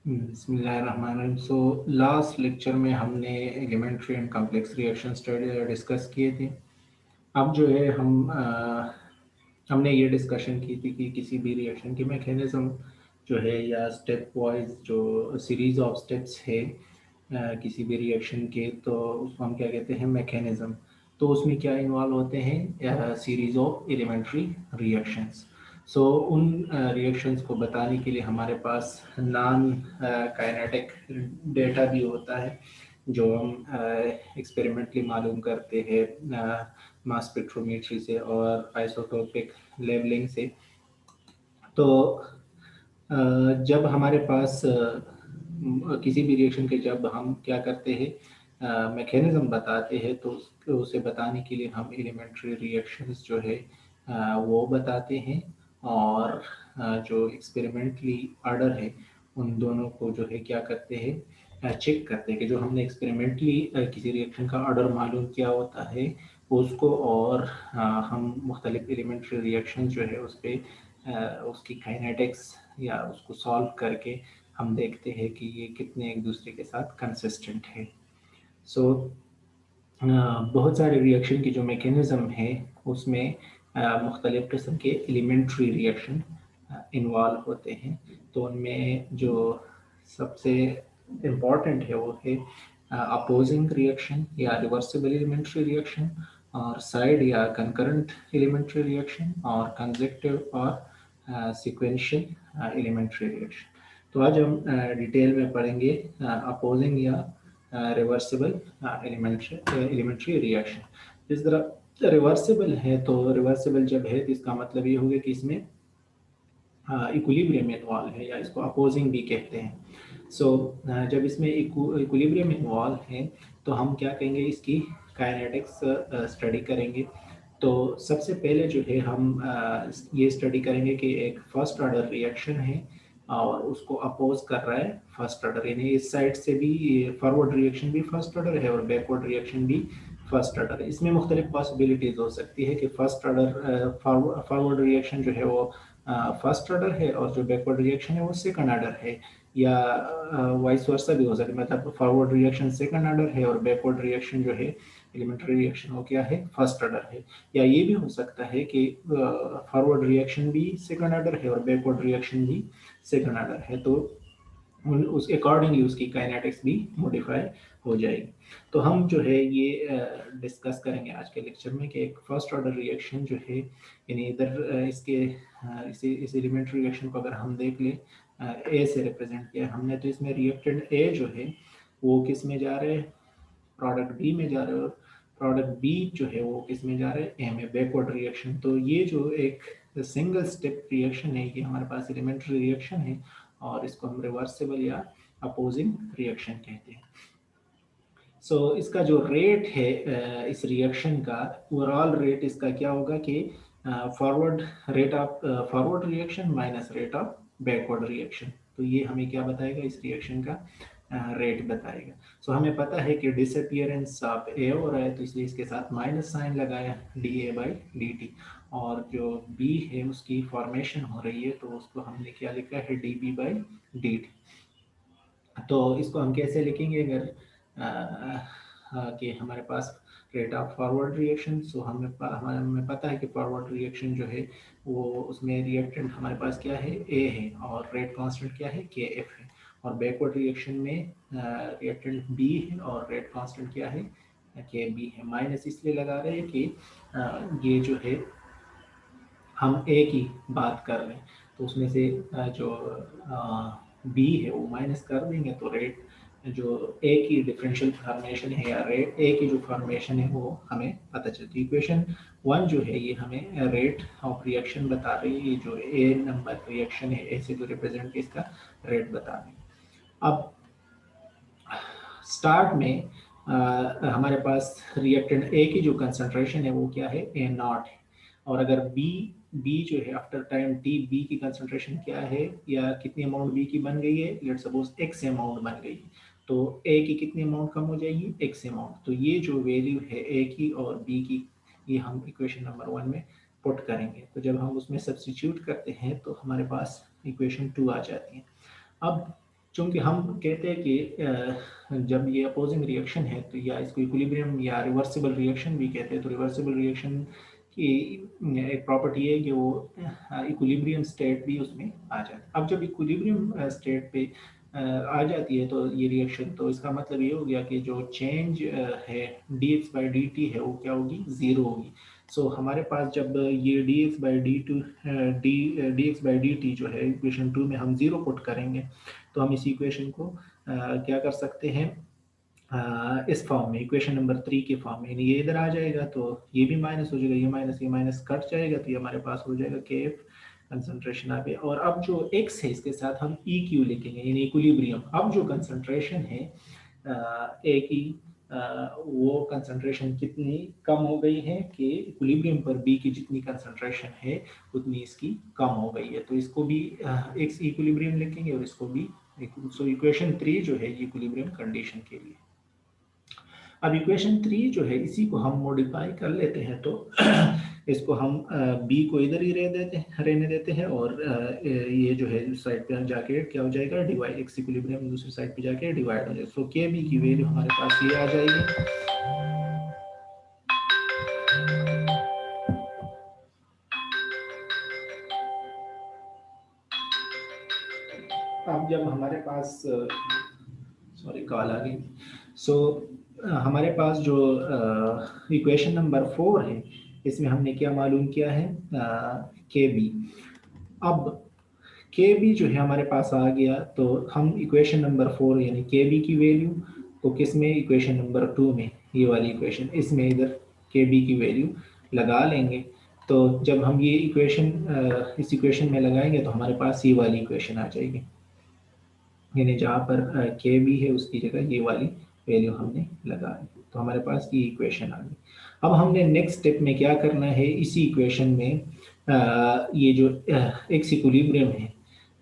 बिस्मिल्लाहिर्रहमानिर्रहीम। So last lecture में हमने elementary and complex reaction study discuss किए थे। अब जो है हमने ये डिस्कशन की थी कि किसी भी रिएक्शन की मैकेनिज्म जो है या स्टेप वाइज जो सीरीज ऑफ स्टेप्स है किसी भी रिएक्शन के, तो उसको हम क्या कहते हैं, मैकेनिज्म। तो उसमें क्या इन्वॉल्व होते हैं, सीरीज ऑफ एलिमेंट्री रिएक्शंस। सो उन रिएक्शंस को बताने के लिए हमारे पास नॉन काइनेटिक डेटा भी होता है, जो हम एक्सपेरिमेंटली मालूम करते हैं मास स्पेक्ट्रोमेट्री से और आइसोटोपिक लेवलिंग से। तो जब हमारे पास किसी भी रिएक्शन के जब हम क्या करते हैं, मैकेनिज्म बताते हैं, तो उसे बताने के लिए हम एलिमेंट्री रिएक्शंस जो है वो बताते हैं। और जो एक्सपेरिमेंटली ऑर्डर है, उन दोनों को जो है क्या करते हैं, चेक करते हैं कि जो हमने एक्सपेरिमेंटली किसी रिएक्शन का ऑर्डर मालूम किया होता है उसको, और हम मुख्तलिफ एलिमेंट्री रिएक्शन जो है उस पर उसकी काइनेटिक्स या उसको सॉल्व करके हम देखते हैं कि ये कितने एक दूसरे के साथ कंसिस्टेंट है। सो बहुत सारे रिएक्शन की जो मैकेनिज्म है उसमें मुख्तलिफ़ किस्म के एलिमेंट्री रिएक्शन इन्वॉल्व होते हैं। तो उनमें जो सबसे इम्पॉर्टेंट है वो है अपोजिंग रिएक्शन या रिवर्सिबल एलिमेंट्री रिएक्शन, और साइड या कंकरेंट एलिमेंट्री रिएक्शन, और कंसेक्टिव और सीक्वेंशियल एलिमेंट्री रिएक्शन। तो आज हम डिटेल में पढ़ेंगे अपोजिंग या रिवर्सिबल एलिमेंट्री रिएक्शन। जिस तरह रिवर्सिबल है, तो रिवर्सिबल जब है तो इसका मतलब ये होगा कि इसमें इक्विलिब्रियम इन्वॉल्व है, या इसको अपोजिंग भी कहते हैं। सो जब इसमें इक्विलिब्रियम इन्वॉल्व है तो हम क्या कहेंगे, इसकी काइनेटिक्स स्टडी करेंगे। तो सबसे पहले जो है हम ये स्टडी करेंगे कि एक फर्स्ट ऑर्डर रिएक्शन है और उसको अपोज कर रहा है फर्स्ट ऑर्डर, यानी इस साइड से भी फॉरवर्ड रिएक्शन भी फर्स्ट ऑर्डर है और बैकवर्ड रिएक्शन भी फर्स्ट ऑर्डर है। इसमें मुख्तलिफ पॉसिबिलिटीज हो सकती है कि फर्स्ट ऑर्डर फॉरवर्ड रिएक्शन जो है वो फर्स्ट ऑर्डर है और जो बैकवर्ड रिएक्शन है वो सेकंड ऑर्डर है, या वाइस वर्सा भी हो सकता है, मतलब फॉरवर्ड रिएक्शन सेकंड ऑर्डर है और बैकवर्ड रिएक्शन जो है एलिमेंट्री रिएक्शन वो क्या है, फर्स्ट ऑर्डर है। या ये भी हो सकता है कि फॉरवर्ड रिएक्शन भी सेकंड ऑर्डर है और बैकवर्ड रिएक्शन भी सेकंड ऑर्डर है, तो उस अकॉर्डिंगली उसकी काइनेटिक्स भी मॉडिफाई हो जाएगी। तो हम जो है ये डिस्कस करेंगे आज के लेक्चर में कि एक फर्स्ट ऑर्डर रिएक्शन जो है, यानी इधर इस एलिमेंट्री रिएक्शन को अगर हम देख लें, ए से रिप्रेजेंट किया हमने, तो इसमें रिएक्टेंट ए जो है वो किस में जा रहे हैं, प्रोडक्ट बी में जा रहे हैं, और प्रोडक्ट बी जो है वो किस में जा रहे हैं, ए में, बैकवर्ड रिएक्शन। तो ये जो एक सिंगल स्टेप रिएक्शन है, ये हमारे पास एलिमेंट्री रिएक्शन है और इसको हम रिवर्सिबल या अपोजिंग रिएक्शन कहते हैं। सो इसका जो रेट है इस रिएक्शन का, ओवरऑल रेट इसका क्या होगा कि forward rate of forward reaction minus rate of backward reaction. तो ये हमें क्या बताएगा, इस रिएक्शन का रेट बताएगा। सो हमें पता है कि डिसअपियरेंस ऑफ ए हो रहा है, तो इसलिए इसके साथ माइनस साइन लगाया, D A by D T. और जो बी है उसकी फॉर्मेशन हो रही है, तो उसको हमने क्या लिखा है, D B by D T. तो इसको हम कैसे लिखेंगे, अगर कि हमारे पास rate of forward reaction, so हमें पता है कि फॉरवर्ड रिएक्शन जो है वो उसमें रिएक्टेंट हमारे पास क्या है, ए है, और रेट कांस्टेंट क्या है, के एफ है। और बैकवर्ड रिएक्शन में रिएक्टेंट बी है और रेट कांस्टेंट क्या है, के बी है। माइनस इसलिए लगा रहे हैं कि ये जो है हम ए की बात कर रहे हैं, तो उसमें से जो बी है वो माइनस कर देंगे, तो रेट जो ए की डिफरेंशियल फॉर्मेशन है या रेट ए की जो फॉर्मेशन है वो हमें पता चलती है। इक्वेशन 1 जो है ये हमें रेट ऑफ रिएक्शन बता रही है, ये जो ए नंबर रिएक्शन है, ए से जो रिप्रेजेंट इसका रेट बता रही है। अब स्टार्ट में हमारे पास रिएक्टेंट ए की जो कंसंट्रेशन है वो क्या है, ए नॉट है। और अगर बी जो है आफ्टर टाइम टी, बी की कंसंट्रेशन क्या है, या कितनी अमाउंट बी की बन गई है, लेट्स सपोज एक्स अमाउंट बन गई है, तो ए की कितनी अमाउंट कम हो जाएगी, एक्स अमाउंट। तो ये जो वैल्यू है ए की और बी की, ये हम इक्वेशन नंबर 1 में पुट करेंगे। तो जब हम उसमें सब्स्टिट्यूट करते हैं तो हमारे पास इक्वेशन 2 आ जाती है। अब चूंकि हम कहते हैं कि जब ये अपोजिंग रिएक्शन है तो या इसको इक्विलिब्रियम या रिवर्सिबल रिएक्शन भी कहते हैं, तो रिवर्सिबल रिएक्शन की एक प्रॉपर्टी है कि वो इक्विलिब्रियम स्टेट भी उसमें आ जाता है। अब जब इक्विलिब्रियम स्टेट पे आ जाती है तो ये रिएक्शन, तो इसका मतलब ये हो गया कि जो चेंज है dx बाई dt है वो क्या होगी, ज़ीरो होगी। सो हमारे पास जब ये dx by D x by D T जो है इक्वेशन 2 में हम ज़ीरो पुट करेंगे तो हम इस इक्वेशन को क्या कर सकते हैं, इस फॉर्म में, इक्वेशन नंबर 3 के फॉर्म में, यानी ये इधर आ जाएगा तो ये भी माइनस हो जाएगा, ये माइनस कट जाएगा तो ये हमारे पास हो जाएगा के एफ कंसंट्रेशन आ गया। और अब जो x है इसके साथ हम ई क्यू लिखेंगे यानी इक्विलिब्रियम। अब जो कंसंट्रेशन है ए की वो कंसंट्रेशन कितनी कम हो गई है कि इक्विलिब्रियम पर बी की जितनी कंसंट्रेशन है उतनी इसकी कम हो गई है, तो इसको भी एक्स इक्विलिब्रियम लिखेंगे और इसको भी। सो इक्वेशन 3 जो है ये इक्विलिब्रियम कंडीशन के लिए। अब इक्वेशन 3 जो है इसी को हम मॉडिफाई कर लेते हैं, तो इसको हम बी को इधर ही रहने देते हैं और ये जो है साइड पे जाके क्या हो जाएगा, डिवाइड, एक्स इक्विलिब्रियम दूसरी साइड पे जाके डिवाइड हो जाएगा। सो के बी की वैल्यू हमारे पास ये आ जाएगी। अब जब हमारे पास सॉरी कॉल आ गई, सो हमारे पास जो इक्वेशन नंबर 4 है इसमें हमने क्या मालूम किया है, के बी। अब के बी जो है हमारे पास आ गया तो हम इक्वेशन नंबर 4 यानी के बी की वैल्यू को किस में, इक्वेशन नंबर 2 में, ये वाली इक्वेशन, इसमें इधर के बी की वैल्यू लगा लेंगे। तो जब हम ये इक्वेशन इस इक्वेशन में लगाएंगे तो हमारे पास ये वाली इक्वेशन आ जाएगी, यानी जहाँ पर के बी है उसकी जगह ये वाली वैल्यू हमने लगा दी, तो हमारे पास ये इक्वेशन आ गई। अब हमने नेक्स्ट स्टेप में क्या करना है, इसी इक्वेशन में ये जो एक्स इक्विलिब्रियम है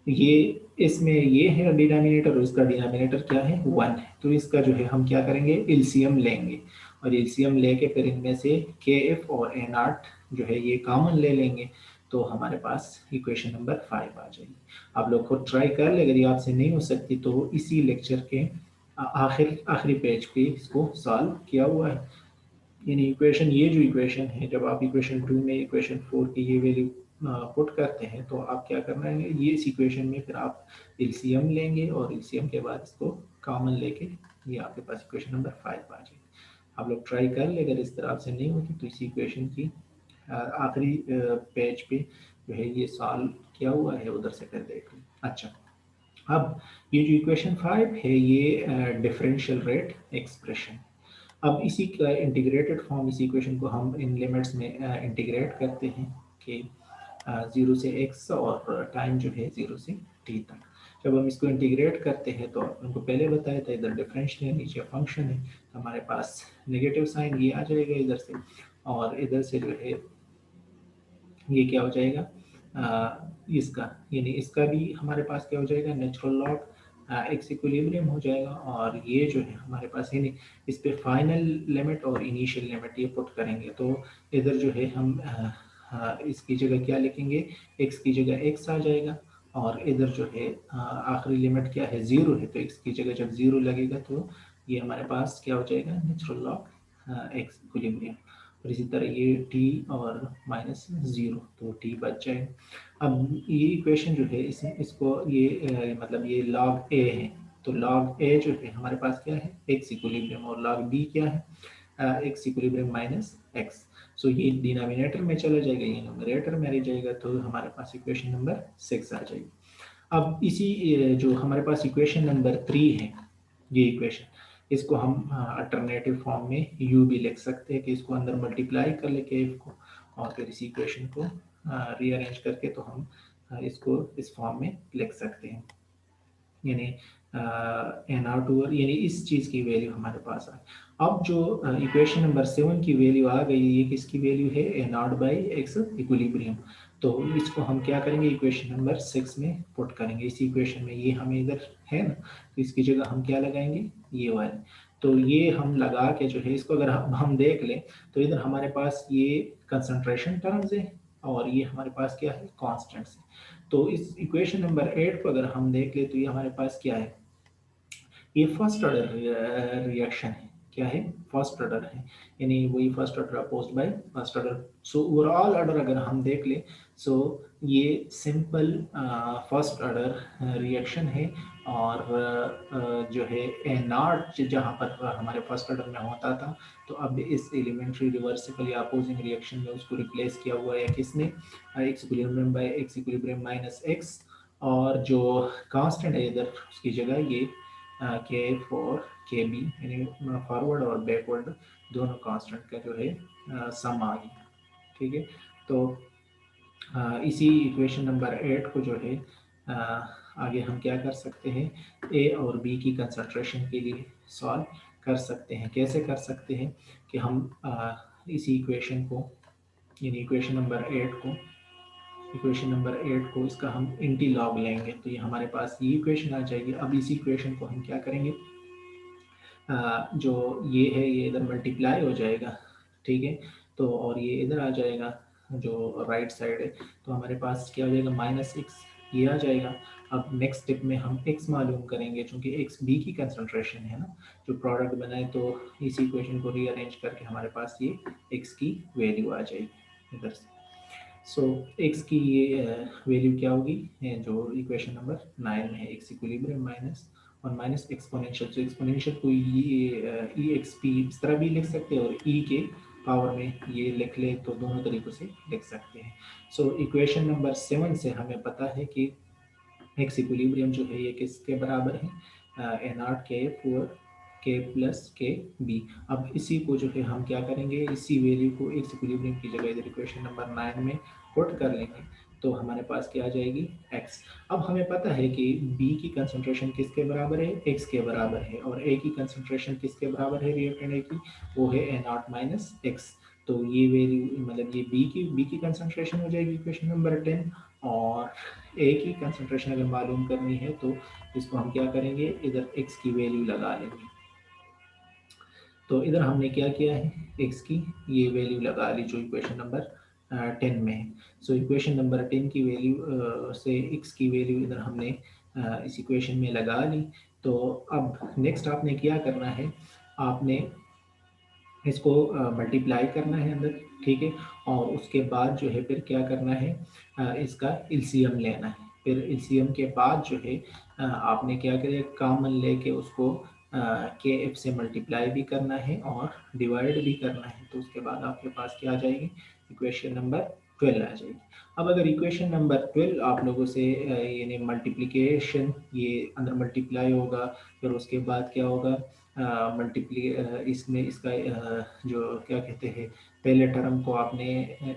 ये, इसमें ये है डिनोमिनेटर और इसका डिनोमिनेटर क्या है, 1 है, तो इसका जो है हम क्या करेंगे, एलसीएम लेंगे और एलसीएम लेके फिर इनमें से के एफ और ए नॉट जो है ये कॉमन ले लेंगे, तो हमारे पास इक्वेशन नंबर 5 आ जाएगी। आप लोग को ट्राई कर ले, अगर ये आपसे नहीं हो सकती तो इसी लेक्चर के आखिरी पेज पे इसको सॉल्व किया हुआ है। यानी इक्वेशन, ये जो इक्वेशन है, जब आप इक्वेशन 2 में इक्वेशन 4 की ये वैल्यू पुट करते हैं तो आप क्या करना है, ये इस इक्वेशन में फिर आप एलसीएम लेंगे और एलसीएम के बाद इसको कॉमन लेके ये आपके पास इक्वेशन नंबर 5 आ जाएगी। आप लोग ट्राई कर ले, अगर इस तरह से नहीं होती तो इसी इक्वेशन की आखिरी पेज पे जो है ये सॉल्व किया हुआ है, उधर से फिर देख लें। अच्छा, अब ये जो इक्वेशन 5 है ये डिफरेंशियल रेट एक्सप्रेशन। अब इसी का इंटीग्रेटेड फॉर्म, इसी इक्वेशन को हम इन लिमिट्स में इंटीग्रेट करते हैं कि 0 से x और टाइम जो है 0 से t तक। जब हम इसको इंटीग्रेट करते हैं तो उनको पहले बताया था इधर डिफरेंशियल है, नीचे फंक्शन है, हमारे पास नेगेटिव साइन ये आ जाएगा इधर से, और इधर से जो है ये क्या हो जाएगा, इसका यानी इसका भी हमारे पास क्या हो जाएगा, नेचुरल लॉग एक्स इक्विलिब्रियम हो जाएगा। और ये जो है हमारे पास यानी इस पे फाइनल लिमिट और इनिशियल लिमिट ये पुट करेंगे, तो इधर जो है हम इसकी जगह क्या लिखेंगे, x की जगह x आ जाएगा और इधर जो है आखिरी लिमिट क्या है, 0 है, तो x की जगह जब 0 लगेगा तो ये हमारे पास क्या हो जाएगा, नेचुरल लॉग एक्स इक्विलिब्रियम। और इसी तरह ये t और -0 तो t बच जाए। अब ये इक्वेशन जो है इसको ये मतलब ये log a है, तो log a जो है हमारे पास क्या है, x इक्विलिब्रियम, और log b क्या है, x इक्विलिब्रियम माइनस x। सो ये डिनोमिनेटर में चला जाएगा, ये न्यूमरेटर में रह जाएगा, तो हमारे पास इक्वेशन नंबर 6 आ जाएगी। अब इसी जो हमारे पास इक्वेशन नंबर 3 है, ये इक्वेशन, इसको हम अल्टरनेटिव फॉर्म में u भी लिख सकते हैं कि इसको अंदर मल्टीप्लाई कर ले के f को, और फिर इस इक्वेशन को रीअरेंज करके तो हम इसको इस फॉर्म में लिख सकते हैं, यानी एन आर टू, यानी इस चीज़ की वैल्यू हमारे पास आ। अब जो इक्वेशन नंबर 7 की वैल्यू आ गई, ये किसकी वैल्यू है, ए नॉट बाई एक्स इक्विलिब्रियम। तो इसको हम क्या करेंगे, इक्वेशन नंबर 6 में पुट करेंगे, इसी इक्वेशन में, ये हमें इधर है ना, तो इसकी जगह हम क्या लगाएंगे, ये वाले। तो ये हम लगा के जो है इसको अगर हम देख लें तो इधर हमारे पास ये कंसंट्रेशन टर्म्स है और ये हमारे पास क्या है, कॉन्स्टेंट्स है। तो इस इक्वेशन नंबर 8 को अगर हम देख ले तो ये हमारे पास क्या है, ये फर्स्ट ऑर्डर रिएक्शन है। क्या है? फर्स्ट ऑर्डर है, यानी वही first order opposed by first order. So overall order अगर हम देख ले, सो ये सिंपल फर्स्ट ऑर्डर रिएक्शन है। और जो है ए नॉट जहाँ पर हमारे फर्स्ट ऑर्डर में होता था, तो अब इस एलिमेंट्री रिवर्सिबल या अपोजिंग रिएक्शन में उसको रिप्लेस किया हुआ है किसने? X equilibrium bye x equilibrium minus x. और जो कांस्टेंट है इधर उसकी जगह ये के फॉर के बी, यानी फॉरवर्ड और बैकवर्ड दोनों कांस्टेंट का जो है सम आ गया। ठीक है, तो इसी इक्वेशन नंबर 8 को जो है आगे हम क्या कर सकते हैं, ए और बी की कंसंट्रेशन के लिए सॉल्व कर सकते हैं। कैसे कर सकते हैं कि हम इसी इक्वेशन को, यानी इक्वेशन नंबर 8 को इसका हम इंटी लॉग लेंगे, तो ये हमारे पास ये इक्वेशन आ जाएगी। अब इसी इक्वेशन को हम क्या करेंगे, जो ये है ये इधर मल्टीप्लाई हो जाएगा। ठीक है, तो और ये इधर आ जाएगा जो राइट साइड है, तो हमारे पास क्या हो जाएगा, माइनस एक्स ये आ जाएगा। अब नेक्स्ट स्टेप में हम x मालूम करेंगे, क्योंकि x b की कंसंट्रेशन है ना, जो प्रोडक्ट बनाए, तो इसी इक्वेशन को रीअरेंज करके हमारे पास ये x की वैल्यू आ जाएगी इधर से। सो x की ये वैल्यू क्या होगी, जो इक्वेशन नंबर 9 में है, x इक्विलिब्रियम माइनस और माइनस एक्सपोनेंशियल। तो एक्सपोनेंशियल को ये ई एक्स पी इस तरह भी लिख सकते हैं, और ई के पावर में ये लिख ले तो दोनों तरीक़ों से लिख सकते हैं। सो इक्वेशन नंबर 7 से हमें पता है कि एक्स इक्विलिब्रियम जो है ये किसके बराबर है, ए नॉट के फॉर के प्लस के बी। अब इसी को जो है हम क्या करेंगे, इसी वैल्यू को एक्स इक्विलिब्रियम की जगह इधर इक्वेशन नंबर 9 में पुट कर लेंगे, तो हमारे पास क्या आ जाएगी, x। अब हमें पता है कि b की कंसंट्रेशन किसके बराबर है, x के बराबर है, और a की कंसंट्रेशन किसके बराबर है रिएक्टेंट a की, वो है a नॉट माइनस x। तो ये वैल्यू मतलब ये b की कंसंट्रेशन हो जाएगी इक्वेशन नंबर 10, और a की कंसंट्रेशन अगर मालूम करनी है तो इसको हम क्या करेंगे, इधर x की वैल्यू लगा लेंगे। तो इधर हमने क्या किया है, x की ये वैल्यू लगा ली जो इक्वेशन नंबर 10 में है। सो इक्वेशन नंबर 10 की वैल्यू से x की वैल्यू इधर हमने इस इक्वेशन में लगा ली। तो अब नेक्स्ट आपने क्या करना है, आपने इसको मल्टीप्लाई करना है अंदर। ठीक है, और उसके बाद जो है फिर क्या करना है, इसका एलसीएम लेना है। फिर एलसीएम के बाद जो है आपने क्या करें, कॉमन लेके उसको के एफ से मल्टीप्लाई भी करना है और डिवाइड भी करना है। तो उसके बाद आपके पास क्या आ जाएगी, इक्वेशन नंबर 12 आ जाएगी। अब अगर इक्वेशन नंबर 12 आप लोगों से यानी मल्टीप्लिकेशन ये अंदर मल्टीप्लाई होगा, फिर उसके बाद क्या होगा, मल्टीप्ली इसमें इसका जो क्या कहते हैं, पहले टर्म को आपने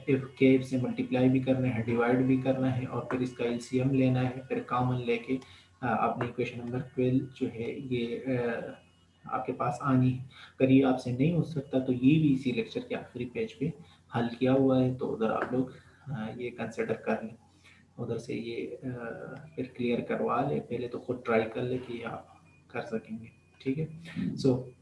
एफ के एफ से मल्टीप्लाई भी करना है, डिवाइड भी करना है, और फिर इसका एलसीएम लेना है, फिर कॉमन लेके आपने इक्वेशन नंबर 12 जो है ये आपके पास आनी है। अगर ये आपसे नहीं हो सकता तो ये भी इसी लेक्चर के आखिरी पेज पे हल किया हुआ है, तो उधर आप लोग ये कंसिडर कर लें, उधर से ये फिर क्लियर करवा ले, पहले तो खुद ट्राई कर ले कि आप कर सकेंगे। ठीक है, सो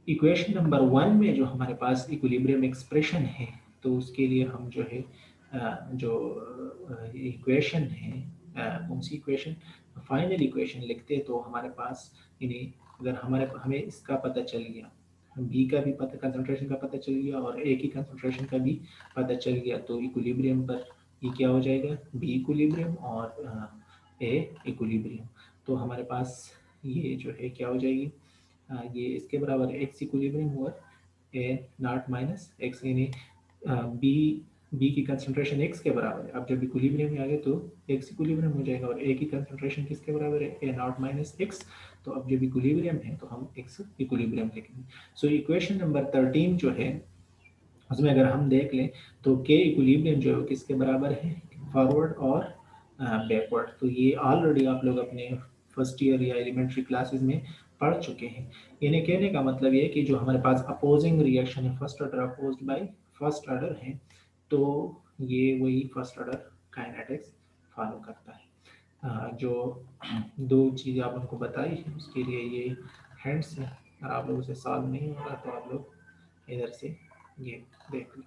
इक्वेशन नंबर 1 में जो हमारे पास इक्विलिब्रियम एक्सप्रेशन है, तो उसके लिए हम जो है जो इक्वेशन है, कौन सी इक्वेशन, फाइनल इक्वेशन लिखते हैं, तो हमारे पास यानी अगर हमें इसका पता चल गया, बी का भी पता, कंसंट्रेशन का पता चल गया, और ए की कंसंट्रेशन का भी पता चल गया, तो इक्विलिब्रियम पर ये क्या हो जाएगा, बी इक्विलिब्रियम और ए इक्विलिब्रियम। तो हमारे पास ये जो है क्या हो जाएगी, ये इसके बराबर एक्स इक्विलिब्रियम हुआ ए नॉट माइनस एक्स, यानी बी बी की कंसंट्रेशन एक्स के बराबर है। अब जब इक्विलिब्रियम में आ गए तो एक्स इक्विलिब्रियम हो जाएगा, और ए की कंसंट्रेशन किसके बराबर है, ए नॉट माइनस एक्स। तो अब जब इक्विलिब्रियम है तो हम एक्स इक्विलिब्रियम लिखेंगे। सो इक्वेशन नंबर 13 जो है उसमें अगर हम देख लें तो के इक्विलिब्रियम जो है किसके बराबर है, फॉरवर्ड और बैकवर्ड। तो ये ऑलरेडी आप लोग अपने फर्स्ट ईयर या एलिमेंट्री क्लासेस में पढ़ चुके हैं। यानी कहने का मतलब ये है कि जो हमारे पास अपोजिंग रिएक्शन है, first order opposed by first order है, तो ये वही फर्स्ट ऑर्डर काइनेटिक्स फॉलो करता है। जो दो चीज़ आप उनको बताई उसके लिए ये हैंड्स है, अगर आप लोगों से सॉल्व नहीं हो रहा तो आप लोग इधर से ये देख लें।